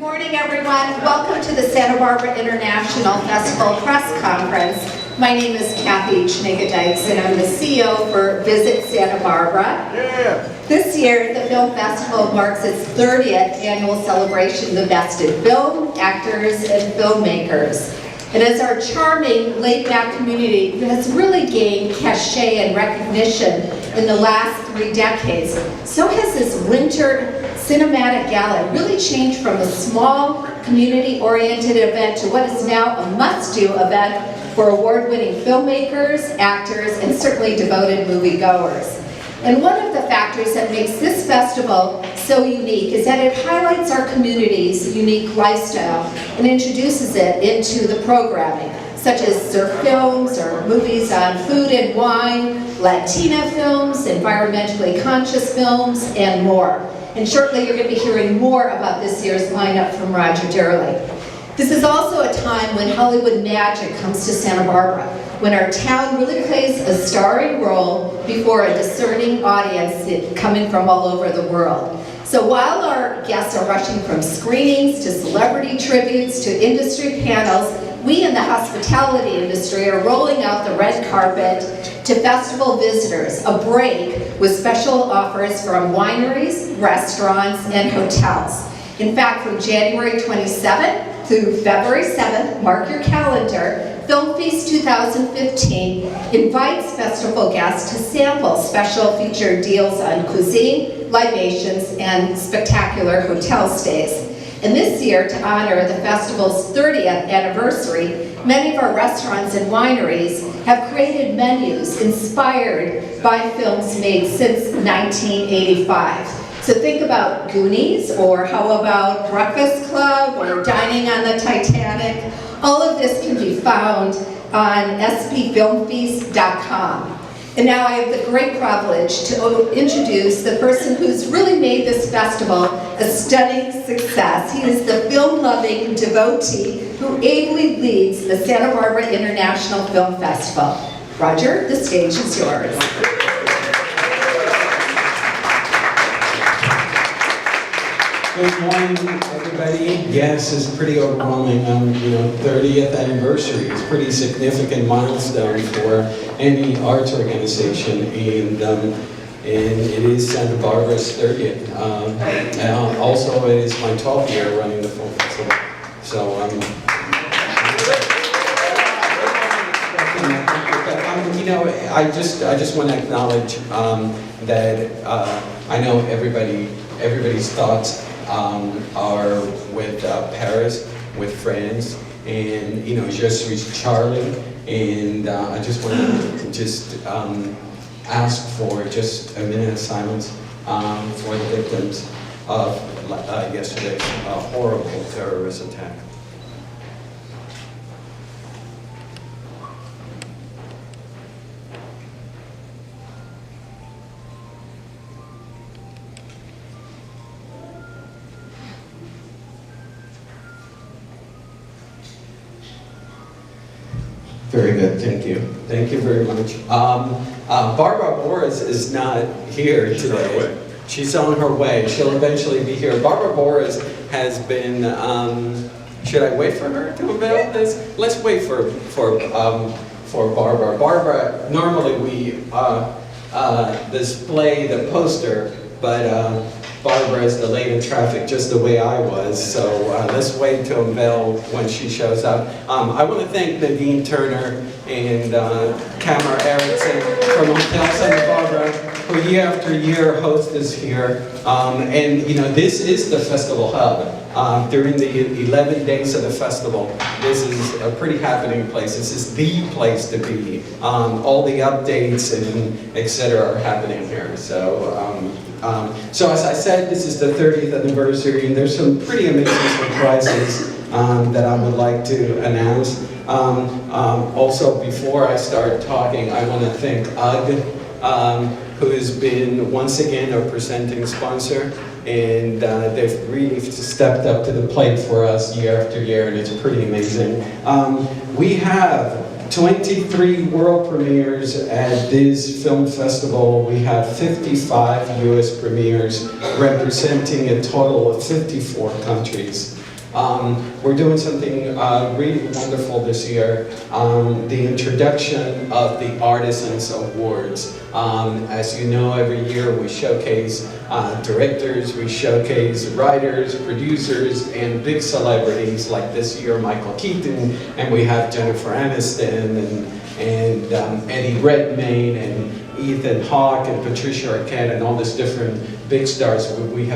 morning, everyone. Welcome to the Santa Barbara International Festival Press Conference. My name is Kathy Schnigadykes, and I'm the CEO for Visit Santa Barbara. This year, the film festival marks its 30th annual celebration of the best in film, actors, and filmmakers. And as our charming, laid-back community has really gained cachet and recognition in the last 3 decades, so has this winter cinematic gala really changed from a small, community-oriented event to what is now a must-do event for award-winning filmmakers, actors, and certainly devoted moviegoers. And one of the factors that makes this festival so unique is that it highlights our community's unique lifestyle and introduces it into the programming, such as surf films or movies on food and wine, Latina films, environmentally conscious films, and more. And shortly you're going to be hearing more about this year's lineup from Roger Durley. This is also a time when Hollywood magic comes to Santa Barbara, when our town really plays a starring role before a discerning audience coming from all over the world. So while our guests are rushing from screenings to celebrity tributes to industry panels, we in the hospitality industry are rolling out the red carpet to festival visitors, a break with special offers from wineries, restaurants, and hotels. In fact, from January 27th through February 7th, mark your calendar, Film Feast 2015 invites festival guests to sample special featured deals on cuisine, libations, and spectacular hotel stays. And this year, to honor the festival's 30th anniversary, many of our restaurants and wineries have created menus inspired by films made since 1985. So think about Goonies, or how about Breakfast Club, or Dining on the Titanic. All of this can be found on spfilmfeast.com. And now I have the great privilege to introduce the person who's really made this festival a stunning success. He is the film-loving devotee who ably leads the Santa Barbara International Film Festival. Roger, the stage is yours. Good morning, everybody. Yes, it's pretty overwhelming. 30th anniversary is a pretty significant milestone for any arts organization, and it is Santa Barbara's 30th. Also, it is my 12th year running the film festival. So I just want to acknowledge that I know everybody's thoughts are with Paris, with friends, and je suis Charlie, and I just want to ask for just a minute of silence for the victims of yesterday's horrible terrorist attack. Very good, thank you. Thank you very much. Barbara Boris is not here today. She's on her way. She'll eventually be here. Barbara Boris has been, should I wait for her to unveil this? Let's wait for Barbara. Barbara, normally we display the poster, but Barbara is delayed in traffic just the way I was, so let's wait to unveil when she shows up. I want to thank Nadine Turner and Cameron Erickson from Hotel Santa Barbara, who year after year host us here. And this is the festival hub. During the 11 days of the festival, this is a pretty happening place. This is the place to be. All the updates and etc. are happening here. So as I said, this is the 30th anniversary, and there's some pretty amazing surprises that I would like to announce. Also, before I start talking, I want to thank UGG, who has been once again a presenting sponsor, and they've really stepped up to the plate for us year after year, and it's pretty amazing. We have 23 world premieres at this film festival. We have 55 US premieres representing a total of 54 countries. We're doing something really wonderful this year, the introduction of the Artisans Awards. As you know, every year we showcase directors, we showcase writers, producers, and big celebrities, like this year Michael Keaton, and we have Jennifer Aniston, and Eddie Redmayne, and Ethan Hawke, and Patricia Arquette, and all these different big stars we've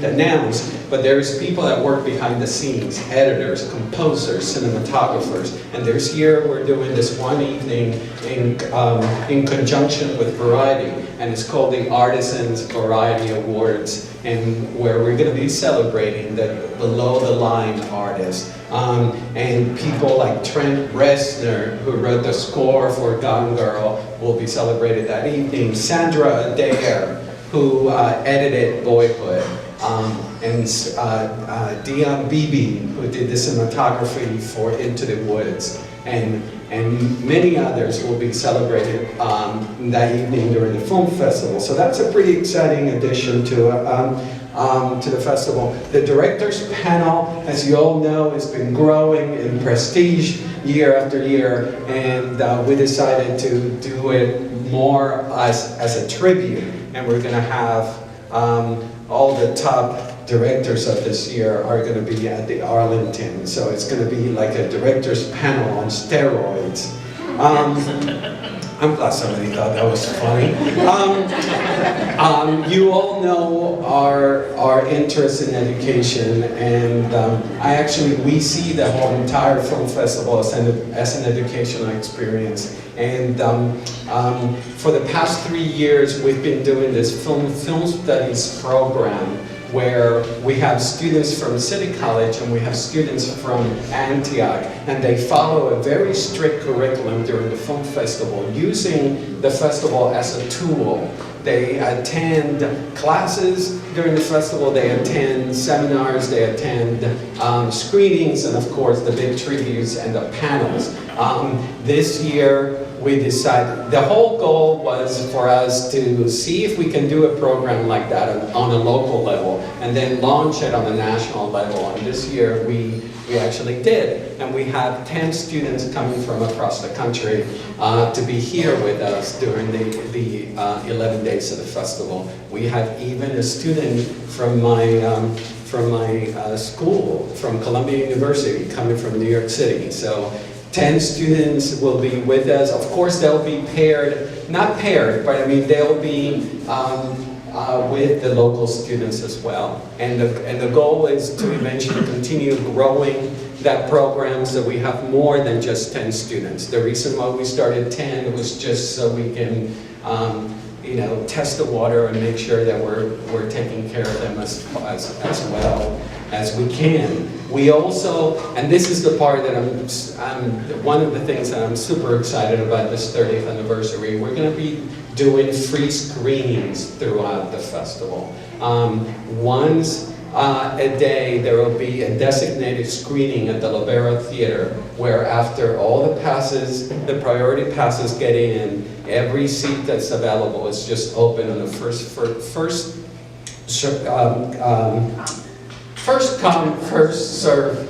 announced. But there's people that work behind the scenes, editors, composers, cinematographers, and this year we're doing this one evening in conjunction with Variety, and it's called the Artisans Variety Awards, and where we're going to be celebrating the below-the-line artists. And people like Trent Reznor, who wrote the score for Gone Girl, will be celebrated that evening. Sandra Adair, who edited Boyhood, and Dion Beebe, who did the cinematography for Into the Woods, and many others will be celebrated that evening during the film festival. So that's a pretty exciting addition to the festival. The directors panel, as you all know, has been growing in prestige year after year, and we decided to do it more as a tribute, and we're going to have all the top directors of this year are going to be at the Arlington, so it's going to be like a directors panel on steroids. I'm glad somebody thought that was funny. You all know our interest in education, and we see the whole entire film festival as an educational experience. And for the past 3 years, we've been doing this film studies program, where we have students from City College and we have students from Antioch, and they follow a very strict curriculum during the film festival, using the festival as a tool. They attend classes during the festival, they attend seminars, they attend screenings, and of course the big tributes and the panels. This year, we decided, the whole goal was for us to see if we can do a program like that on a local level, and then launch it on a national level. And this year we actually did, and we had 10 students coming from across the country to be here with us during the 11 days of the festival. We have even a student from my school, from Columbia University, coming from New York City. So 10 students will be with us. Of course, they'll be paired, not paired, but I mean they'll be with the local students as well. And the goal is to eventually continue growing that program so we have more than just 10 students. The reason why we started 10 was just so we can test the water and make sure that we're taking care of them as well as we can. We also, and this is the part that one of the things that I'm super excited about this 30th anniversary, we're going to be doing free screenings throughout the festival. Once a day there will be a designated screening at the Libero Theater, where after all the passes, the priority passes get in, every seat that's available is just open on the first come, first serve. First come, first serve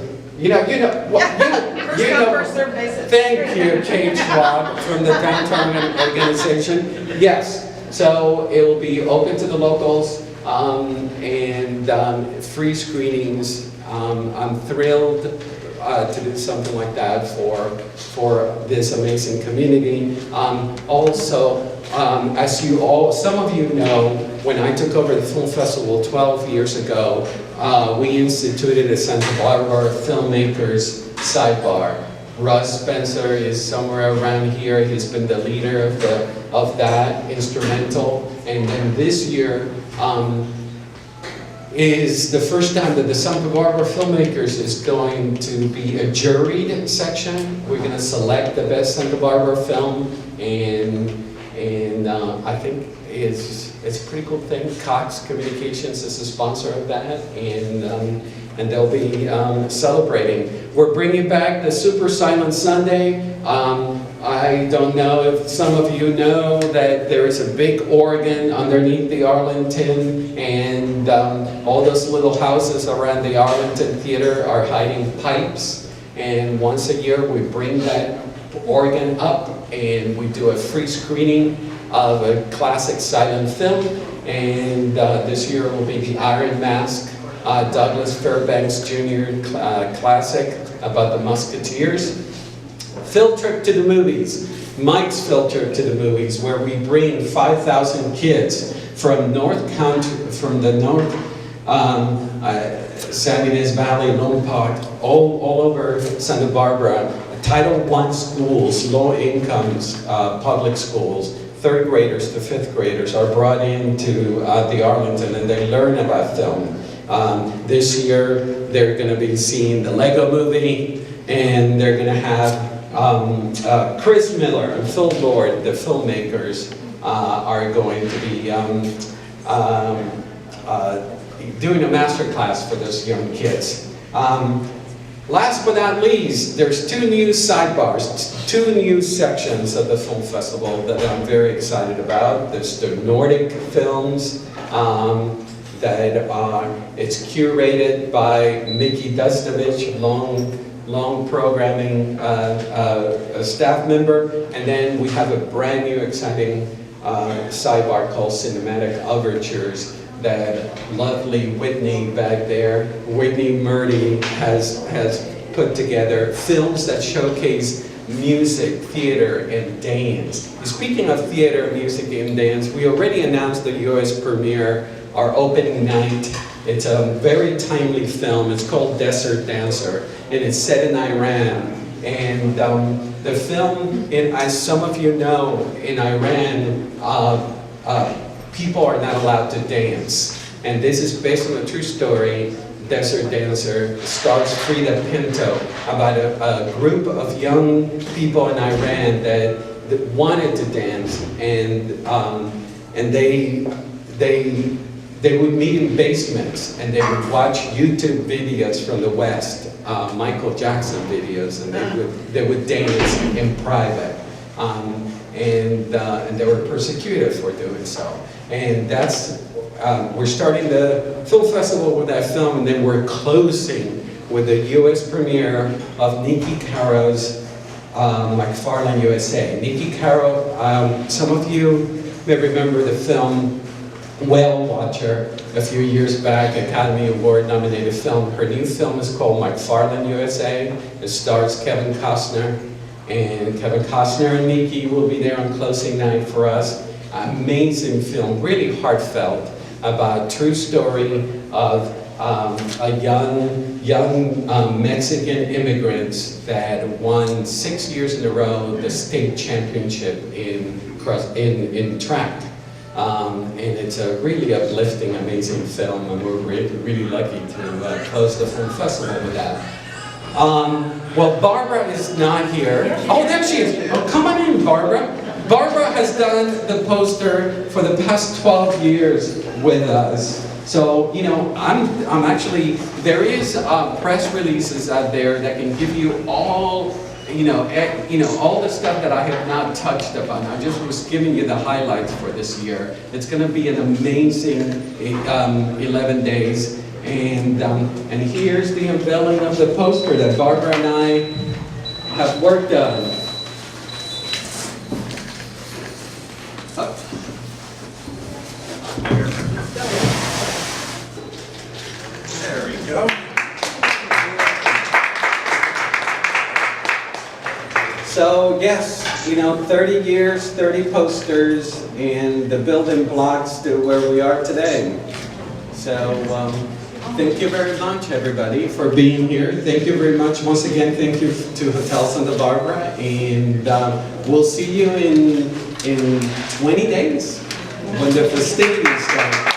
basis. Thank you, Kate Schwab from the Downtown Organization. Yes, so it will be open to the locals and free screenings. I'm thrilled to do something like that for this amazing community. Also, as some of you know, when I took over the film festival 12 years ago, we instituted a Santa Barbara filmmakers sidebar. Russ Spencer is somewhere around here. He's been the leader of that, instrumental. And then this year is the first time that the Santa Barbara Filmmakers is going to be a juried section. We're going to select the best Santa Barbara film, and I think it's a pretty cool thing. Cox Communications is the sponsor of that, and they'll be celebrating. We're bringing back the Super Silent Sunday. I don't know if some of you know that there is a big organ underneath the Arlington, and all those little houses around the Arlington Theater are hiding pipes. And once a year we bring that organ up and we do a free screening of a classic silent film. And this year will be the Iron Mask, Douglas Fairbanks Jr. classic about the Musketeers. Field trip to the movies, Mike's field trip to the movies, where we bring 5,000 kids from the north San Ynez Valley, Lone Park, all over Santa Barbara. Title I schools, low incomes, public schools, third graders to fifth graders are brought into the Arlington, and they learn about film. This year they're going to be seeing the Lego movie, and they're going to have Chris Miller and Phil Lord, the filmmakers, are going to be doing a master class for those young kids. Last but not least, there's two new sidebars, two new sections of the film festival that I'm very excited about. There's the Nordic films it's curated by Mickey Dustovich, long programming staff member, and then we have a brand new exciting sidebar called Cinematic Overtures that lovely Whitney back there, Whitney Murdy has put together films that showcase music, theater, and dance. Speaking of theater, music, and dance, we already announced the US premiere, our opening night. It's a very timely film. It's called Desert Dancer, and it's set in Iran. And the film, as some of you know, in Iran, people are not allowed to dance. And this is based on a true story. Desert Dancer stars Frida Pinto, about a group of young people in Iran that wanted to dance, and they would meet in basements, and they would watch YouTube videos from the West, Michael Jackson videos, and they would dance in private, and they were persecuted for doing so. And that's we're starting the film festival with that film, and then we're closing with the U.S. premiere of Niki Caro's McFarlane USA. Niki Caro, some of you may remember the film Whale Watcher a few years back, Academy Award nominated film. Her new film is called McFarlane USA. It stars Kevin Costner, and Kevin Costner and Niki will be there on closing night for us. Amazing film, really heartfelt, about true story of a young Mexican immigrants that won 6 years in a row the state championship in track. And it's a really uplifting, amazing film, and we're really lucky to close the film festival with that. Well, Barbara is not here. Oh, there she is. Oh, come on in, Barbara. Barbara has done the poster for the past 12 years with us. So, you know, I'm actually, there is press releases out there that can give you all, all the stuff that I have not touched upon. I just was giving you the highlights for this year. It's going to be an amazing 11 days. And here's the unveiling of the poster that Barbara and I have worked on. There we go. So yes, 30 years, 30 posters, and the building blocks to where we are today. So thank you very much, everybody, for being here. Thank you very much. Once again, thank you to Hotel Santa Barbara, and we'll see you in 20 days when the festivities start.